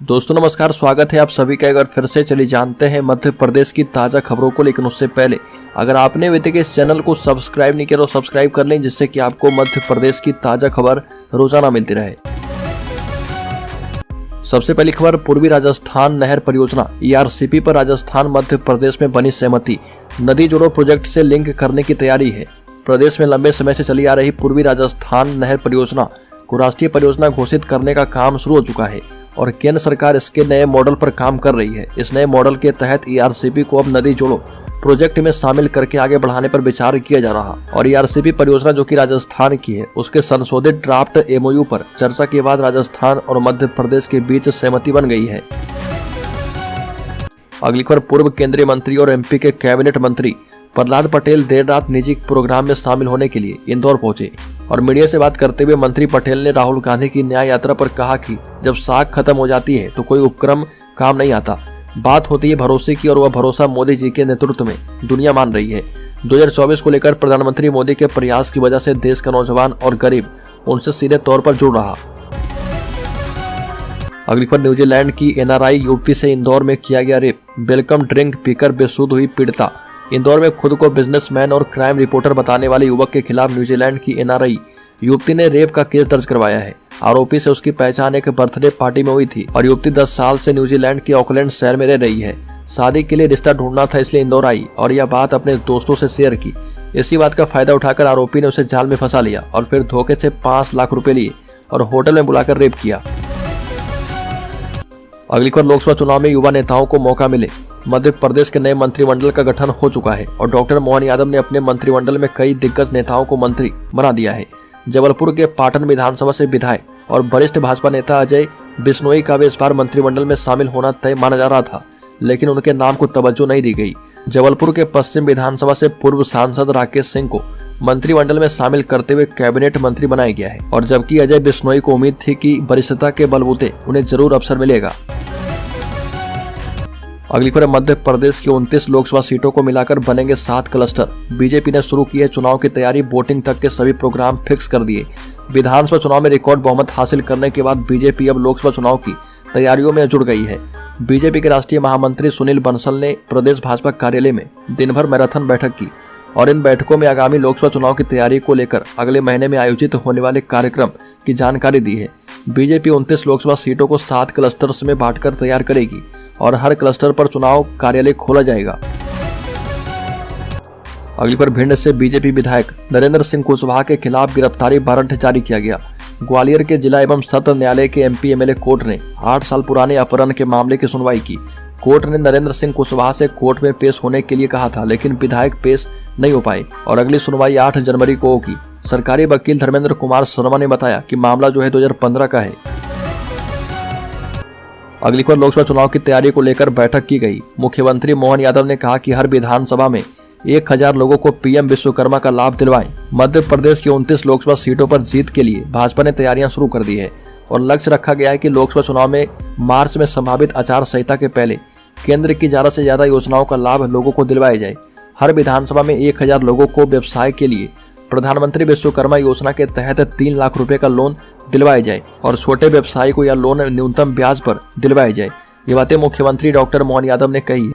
दोस्तों नमस्कार, स्वागत है आप सभी का एक बार फिर से। चलिए जानते हैं मध्य प्रदेश की ताज़ा खबरों को। लेकिन उससे पहले अगर आपने अभी तक इस चैनल को सब्सक्राइब नहीं किया तो सब्सक्राइब कर लें, जिससे कि आपको मध्य प्रदेश की ताज़ा खबर रोजाना मिलती रहे। सबसे पहली खबर, पूर्वी राजस्थान नहर परियोजना ERCP पर राजस्थान मध्य प्रदेश में बनी सहमति। नदी जोड़ो प्रोजेक्ट से लिंक करने की तैयारी है। प्रदेश में लंबे समय से चली आ रही पूर्वी राजस्थान नहर परियोजना को राष्ट्रीय परियोजना घोषित करने का काम शुरू हो चुका है और केंद्र सरकार इसके नए मॉडल पर काम कर रही है। इस नए मॉडल के तहत ERCP को अब नदी जोड़ो प्रोजेक्ट में शामिल करके आगे बढ़ाने पर विचार किया जा रहा और ERCP परियोजना जो कि राजस्थान की है, उसके संशोधित ड्राफ्ट MOU पर चर्चा के बाद राजस्थान और मध्य प्रदेश के बीच सहमति बन गई है। अगली खबर, पूर्व केंद्रीय मंत्री और MP के कैबिनेट मंत्री प्रहलाद पटेल देर रात निजी प्रोग्राम में शामिल होने के लिए इंदौर पहुंचे और मीडिया से बात करते हुए मंत्री पटेल ने राहुल गांधी की न्याय यात्रा पर कहा कि जब साख खत्म हो जाती है तो कोई उपक्रम काम नहीं आता। बात होती है भरोसे की और वह भरोसा मोदी जी के नेतृत्व में दुनिया मान रही है। 2024 को लेकर प्रधानमंत्री मोदी के प्रयास की वजह से देश का नौजवान और गरीब उनसे सीधे तौर पर जुड़ रहा। अगली खबर, न्यूजीलैंड की NRI युवती से इंदौर में किया गया रेप। वेलकम ड्रिंक पीकर बेसुध हुई पीड़िता। इंदौर में खुद को बिजनेसमैन और क्राइम रिपोर्टर बताने वाले युवक के खिलाफ न्यूजीलैंड की NRI युवती ने रेप का केस दर्ज करवाया है। आरोपी से उसकी पहचान एक बर्थडे पार्टी में हुई थी और युवती 10 साल से न्यूजीलैंड के ऑकलैंड शहर में रह रही है। शादी के लिए रिश्ता ढूंढना था, इसलिए इंदौर आई और यह बात अपने दोस्तों से शेयर की। इसी बात का फायदा उठाकर आरोपी ने उसे जाल में फंसा लिया और फिर धोखे से 5 लाख रुपए लिए और होटल में बुलाकर रेप किया। अगली खबर, लोकसभा चुनाव में युवा नेताओं को मौका मिले। मध्य प्रदेश के नए मंत्रिमंडल का गठन हो चुका है और डॉक्टर मोहन यादव ने अपने मंत्रिमंडल में कई दिग्गज नेताओं को मंत्री बना दिया है। जबलपुर के पाटन विधानसभा से विधायक और वरिष्ठ भाजपा नेता अजय बिश्नोई का भी इस बार मंत्रिमंडल में शामिल होना तय माना जा रहा था, लेकिन उनके नाम को तवज्जो नहीं दी गई। जबलपुर के पश्चिम विधानसभा से पूर्व सांसद राकेश सिंह को मंत्रिमंडल में शामिल करते हुए कैबिनेट मंत्री बनाया गया है और जबकि अजय बिश्नोई को उम्मीद थी कि वरिष्ठता के बलबूते उन्हें जरूर अवसर मिलेगा। अगली खबर, मध्य प्रदेश की 29 लोकसभा सीटों को मिलाकर बनेंगे 7 क्लस्टर। बीजेपी ने शुरू की है चुनाव की तैयारी, वोटिंग तक के सभी प्रोग्राम फिक्स कर दिए। विधानसभा चुनाव में रिकॉर्ड बहुमत हासिल करने के बाद बीजेपी अब लोकसभा चुनाव की तैयारियों में जुड़ गई है। बीजेपी के राष्ट्रीय महामंत्री सुनील बंसल ने प्रदेश भाजपा कार्यालय में दिन भर मैराथन बैठक की और इन बैठकों में आगामी लोकसभा चुनाव की तैयारी को लेकर अगले महीने में आयोजित होने वाले कार्यक्रम की जानकारी दी है। बीजेपी 29 लोकसभा सीटों को 7 क्लस्टर्स में बांटकर तैयार करेगी और हर क्लस्टर पर चुनाव कार्यालय खोला जाएगा। अगली पर, भिंड से बीजेपी विधायक नरेंद्र सिंह कुशवाहा के खिलाफ गिरफ्तारी वारंट जारी किया गया। ग्वालियर के जिला एवं सत्र न्यायालय के MP MLA कोर्ट ने 8 साल पुराने अपहरण के मामले की सुनवाई की। कोर्ट ने नरेंद्र सिंह कुशवाहा से कोर्ट में पेश होने के लिए कहा था, लेकिन विधायक पेश नहीं हो पाए और अगली सुनवाई 8 जनवरी को होगी। सरकारी वकील धर्मेंद्र कुमार शर्मा ने बताया कि मामला जो है 2015 का है। अगली बार लोकसभा चुनाव की तैयारी को लेकर बैठक की गई। मुख्यमंत्री मोहन यादव ने कहा कि हर विधानसभा में 1000 लोगों को PM विश्वकर्मा का लाभ दिलवाएं। मध्य प्रदेश की 29 लोकसभा सीटों पर जीत के लिए भाजपा ने तैयारियां शुरू कर दी है और लक्ष्य रखा गया है कि लोकसभा चुनाव में मार्च में संभावित आचार संहिता के पहले केंद्र की ज्यादा से ज्यादा योजनाओं का लाभ लोगों को दिलवाया जाए। हर विधानसभा में 1000 लोगों को व्यवसाय के लिए प्रधानमंत्री विश्वकर्मा योजना के तहत 3 लाख रुपए का लोन दिलवाए जाए और छोटे व्यवसायी को यह लोन न्यूनतम ब्याज पर दिलवाए जाए। ये बातें मुख्यमंत्री डॉक्टर मोहन यादव ने कही।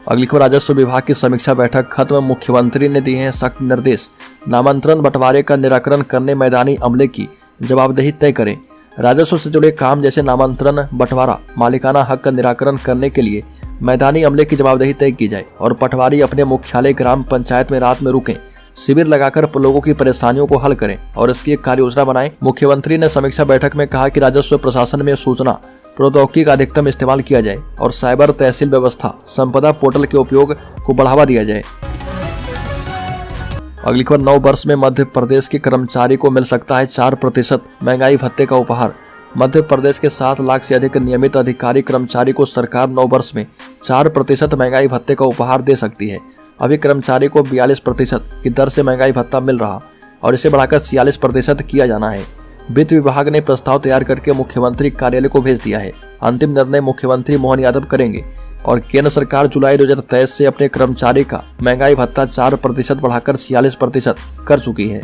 अगली खबर, राजस्व विभाग की समीक्षा बैठक खत्म। मुख्यमंत्री ने दिए हैं सख्त निर्देश। नामांतरण बंटवारे का निराकरण करने मैदानी अमले की जवाबदेही तय करें। राजस्व से जुड़े काम जैसे नामांतरण, बंटवारा, मालिकाना हक का निराकरण करने के लिए मैदानी अमले की जवाबदेही तय की जाए और पटवारी अपने मुख्यालय ग्राम पंचायत में रात में रुकें, शिविर लगाकर लोगों की परेशानियों को हल करें और इसकी एक कार्य योजना बनाएं। मुख्यमंत्री ने समीक्षा बैठक में कहा कि राजस्व प्रशासन में सूचना प्रौद्योगिकी का अधिकतम इस्तेमाल किया जाए और साइबर तहसील व्यवस्था, संपदा पोर्टल के उपयोग को बढ़ावा दिया जाए। अगली खबर, 9 वर्ष में मध्य प्रदेश के कर्मचारी को मिल सकता है 4% महंगाई भत्ते का उपहार। मध्य प्रदेश के 7 लाख से अधिक नियमित अधिकारी कर्मचारी को सरकार 9 वर्ष में 4% महंगाई भत्ते का उपहार दे सकती है। अभी कर्मचारी को 42% की दर से महंगाई भत्ता मिल रहा और इसे बढ़ाकर 46% किया जाना है। वित्त विभाग ने प्रस्ताव तैयार करके मुख्यमंत्री कार्यालय को भेज दिया है। अंतिम निर्णय मुख्यमंत्री मोहन यादव करेंगे और केंद्र सरकार जुलाई 2023 से अपने कर्मचारी का महंगाई भत्ता 4% बढ़ाकर 46% कर चुकी है।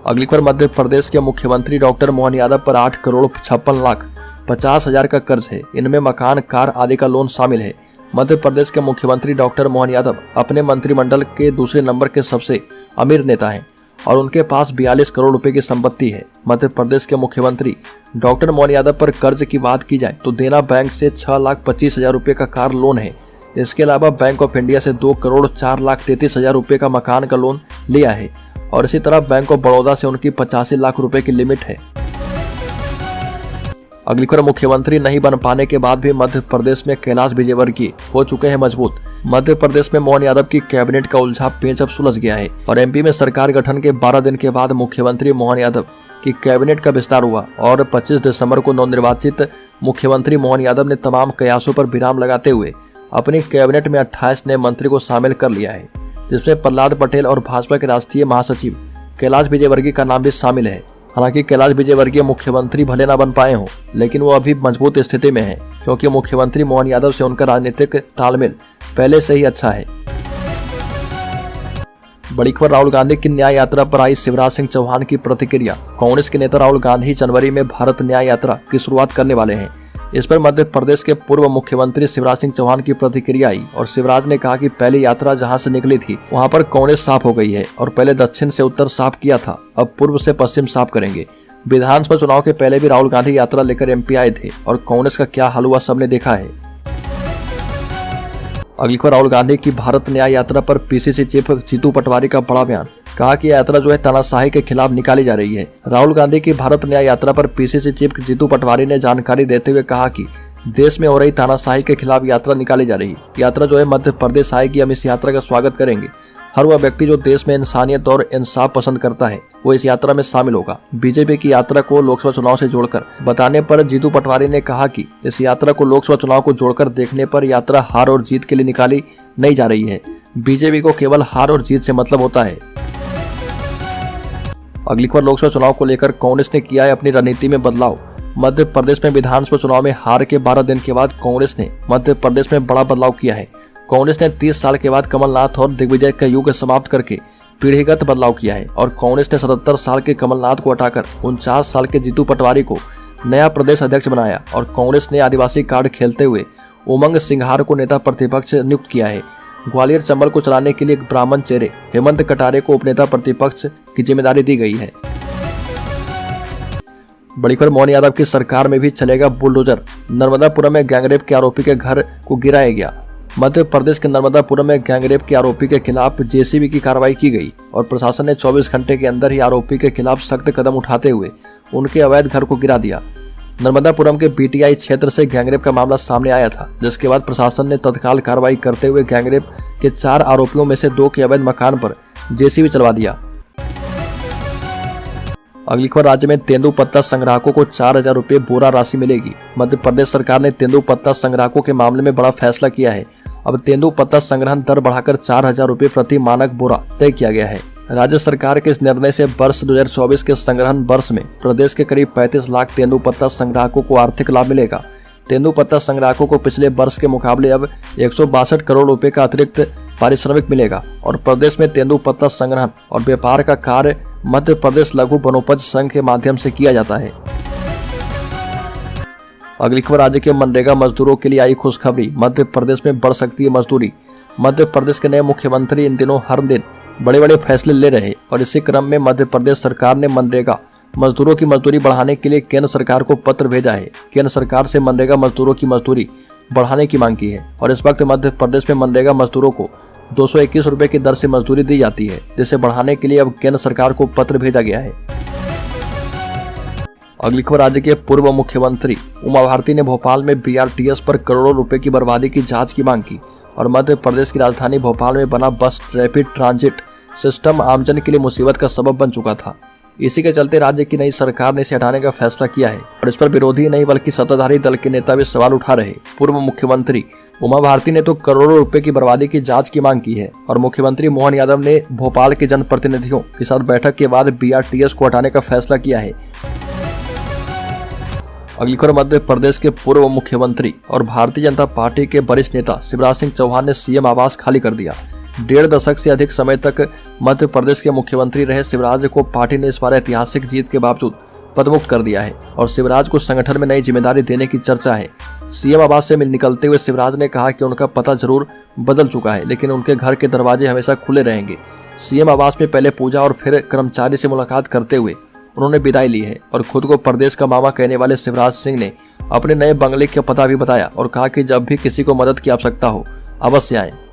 अगली खबर मध्य प्रदेश के मुख्यमंत्री डॉक्टर मोहन यादव पर 8,56,50,000 का कर्ज है। इनमें मकान, कार आदि का लोन शामिल है। मध्य प्रदेश के मुख्यमंत्री डॉक्टर मोहन यादव अपने मंत्रिमंडल के दूसरे नंबर के सबसे अमीर नेता हैं और उनके पास 42 करोड़ रुपए की संपत्ति है। मध्य प्रदेश के मुख्यमंत्री डॉक्टर मोहन यादव पर कर्ज की बात की जाए तो देना बैंक से 6,25,000 रुपए का कार लोन है। इसके अलावा बैंक ऑफ इंडिया से 2,04,33,000 रुपए का मकान का लोन लिया है और इसी तरह बैंक ऑफ बड़ौदा से उनकी 85 लाख रुपए की लिमिट है। अगली खबर मुख्यमंत्री नहीं बन पाने के बाद भी मध्य प्रदेश में कैलाश विजयवर्गीय हो चुके हैं मजबूत। मध्य प्रदेश में मोहन यादव की कैबिनेट का उलझा पेच अब सुलझ गया है और एमपी में सरकार गठन के 12 दिन के बाद मुख्यमंत्री मोहन यादव की कैबिनेट का विस्तार हुआ और 25 दिसंबर को नवनिर्वाचित मुख्यमंत्री मोहन यादव ने तमाम कयासों पर विराम लगाते हुए अपनी कैबिनेट में 28 नए मंत्री को शामिल कर लिया है, जिसमें प्रहलाद पटेल और भाजपा के राष्ट्रीय महासचिव कैलाश विजयवर्गीय का नाम भी शामिल है। हालांकि कैलाश विजयवर्गीय मुख्यमंत्री भले न बन पाए हों, लेकिन वो अभी मजबूत स्थिति में है क्योंकि मुख्यमंत्री मोहन यादव से उनका राजनीतिक तालमेल पहले से ही अच्छा है। बड़ी खबर राहुल गांधी की न्याय यात्रा पर आई शिवराज सिंह चौहान की प्रतिक्रिया। कांग्रेस के नेता राहुल गांधी जनवरी में भारत न्याय यात्रा की शुरुआत करने वाले हैं। इस पर मध्य प्रदेश के पूर्व मुख्यमंत्री शिवराज सिंह चौहान की प्रतिक्रिया आई और शिवराज ने कहा कि पहली यात्रा जहां से निकली थी वहां पर कांग्रेस साफ हो गई है और पहले दक्षिण से उत्तर साफ किया था, अब पूर्व से पश्चिम साफ करेंगे। विधानसभा चुनाव के पहले भी राहुल गांधी यात्रा लेकर एमपी आए थे और कांग्रेस का क्या हाल हुआ सबने देखा है। अगली खबर राहुल गांधी की भारत न्याय यात्रा पर पीसीसी चीफ जीतू पटवारी का बड़ा बयान। कहा कि यात्रा जो है तानाशाही के खिलाफ निकाली जा रही है। राहुल गांधी की भारत न्याय यात्रा पर पीसीसी चीफ जीतू पटवारी ने जानकारी देते हुए कहा कि देश में हो रही तानाशाही के खिलाफ यात्रा निकाली जा रही है। यात्रा जो है मध्य प्रदेश आएगी, हम इस यात्रा का स्वागत करेंगे। हर वह व्यक्ति जो देश में इंसानियत और इंसाफ पसंद करता है वो इस यात्रा में शामिल होगा। बीजेपी की यात्रा को लोकसभा चुनाव से जोड़कर बताने पर जीतू पटवारी ने कहा कि इस यात्रा को लोकसभा चुनाव को जोड़कर देखने पर यात्रा हार और जीत के लिए निकाली नहीं जा रही है। बीजेपी को केवल हार और जीत से मतलब होता है। अगली खबर लोकसभा चुनाव को लेकर कांग्रेस ने किया है अपनी रणनीति में बदलाव। मध्य प्रदेश में विधानसभा चुनाव में हार के 12 दिन के बाद कांग्रेस ने मध्य प्रदेश में बड़ा बदलाव किया है। कांग्रेस ने 30 साल के बाद कमलनाथ और दिग्विजय का युग समाप्त करके पीढ़ीगत बदलाव किया है और कांग्रेस ने 77 साल के कमलनाथ को हटाकर 49 साल के जीतू पटवारी को नया प्रदेश अध्यक्ष बनाया और कांग्रेस ने आदिवासी कार्ड खेलते हुए उमंग सिंघार को नेता प्रतिपक्ष नियुक्त किया है। ग्वालियर चंबल को चलाने के लिए ब्राह्मण चेहरे हेमंत कटारे को उपनेता प्रतिपक्ष की जिम्मेदारी दी गई है। बड़ी खबर मोहन यादव की सरकार में भी चलेगा बुलडोजर। नर्मदापुरम में गैंगरेप के आरोपी के घर को गिराया गया। मध्य प्रदेश के नर्मदापुरम में गैंगरेप के आरोपी के खिलाफ जेसीबी की कार्रवाई की गई और प्रशासन ने 24 घंटे के अंदर ही आरोपी के खिलाफ सख्त कदम उठाते हुए उनके अवैध घर को गिरा दिया। नर्मदापुरम के बीटीआई क्षेत्र से गैंगरेप का मामला सामने आया था, जिसके बाद प्रशासन ने तत्काल कार्रवाई करते हुए गैंगरेप के 4 आरोपियों में से 2 के अवैध मकान पर जेसीबी चलवा दिया। अगली खबर राज्य में तेंदुपत्ता संग्राहकों को 4,000 रुपये बोरा राशि मिलेगी। मध्य प्रदेश सरकार ने तेंदुपत्ता संग्राहकों के मामले में बड़ा फैसला किया है। अब तेंदुपत्ता संग्रहण दर बढ़ाकर 4,000 रुपये प्रति मानक बोरा तय किया गया है। राज्य सरकार के इस निर्णय से वर्ष 2024 के संग्रहण वर्ष में प्रदेश के करीब 35 लाख तेंदुपत्ता संग्राहकों को आर्थिक लाभ मिलेगा। तेंदुपत्ता संग्राहकों को पिछले वर्ष के मुकाबले अब 162 करोड़ रुपए का अतिरिक्त पारिश्रमिक मिलेगा और प्रदेश में तेंदुपत्ता संग्रहण और व्यापार का कार्य मध्य प्रदेश लघु वनोपज संघ के माध्यम से किया जाता है। अगली खबर राज्य के मनरेगा मजदूरों के लिए आई खुशखबरी। मध्य प्रदेश में बढ़ सकती है मजदूरी। मध्य प्रदेश के नए मुख्यमंत्री इन दिनों हर दिन बड़े बड़े फैसले ले रहे और इसी क्रम में मध्य प्रदेश सरकार ने मनरेगा मजदूरों की मजदूरी बढ़ाने के लिए केंद्र सरकार को पत्र भेजा है। केंद्र सरकार से मनरेगा मजदूरों की मजदूरी बढ़ाने की मांग की है और इस वक्त मध्य प्रदेश में मनरेगा मजदूरों को 221 रुपए की दर से मजदूरी दी जाती है, जिसे बढ़ाने के लिए अब केंद्र सरकार को पत्र भेजा गया है। अगली खबर राज्य के पूर्व मुख्यमंत्री उमा भारती ने भोपाल में बीआरटीएस पर करोड़ों रुपए की बर्बादी की जांच की मांग की और मध्य प्रदेश की राजधानी भोपाल में बना बस रैपिड ट्रांजिट सिस्टम आमजन के लिए मुसीबत का सबब बन चुका था। इसी के चलते राज्य की नई सरकार ने इसे हटाने का फैसला किया है और इस पर विरोधी नहीं बल्कि सत्ताधारी दल के नेता भी सवाल उठा रहे। पूर्व मुख्यमंत्री उमा भारती ने तो करोड़ों रुपए की बर्बादी की जांच की मांग की है और मुख्यमंत्री मोहन यादव ने भोपाल के जनप्रतिनिधियों के साथ बैठक के बाद बीआरटीएस को हटाने का फैसला किया है। अगली खबर मध्य प्रदेश के पूर्व मुख्यमंत्री और भारतीय जनता पार्टी के वरिष्ठ नेता शिवराज सिंह चौहान ने सीएम आवास खाली कर दिया। 1.5 दशक से अधिक समय तक मध्य प्रदेश के मुख्यमंत्री रहे शिवराज को पार्टी ने इस बार ऐतिहासिक जीत के बावजूद पदमुक्त कर दिया है और शिवराज को संगठन में नई जिम्मेदारी देने की चर्चा है। सीएम आवास से निकलते हुए शिवराज ने कहा कि उनका पता जरूर बदल चुका है, लेकिन उनके घर के दरवाजे हमेशा खुले रहेंगे। सीएम आवास में पहले पूजा और फिर कर्मचारी से मुलाकात करते हुए उन्होंने विदाई ली है और खुद को प्रदेश का मामा कहने वाले शिवराज सिंह ने अपने नए बंगले का पता भी बताया और कहा कि जब भी किसी को मदद की आवश्यकता हो अवश्य आएं।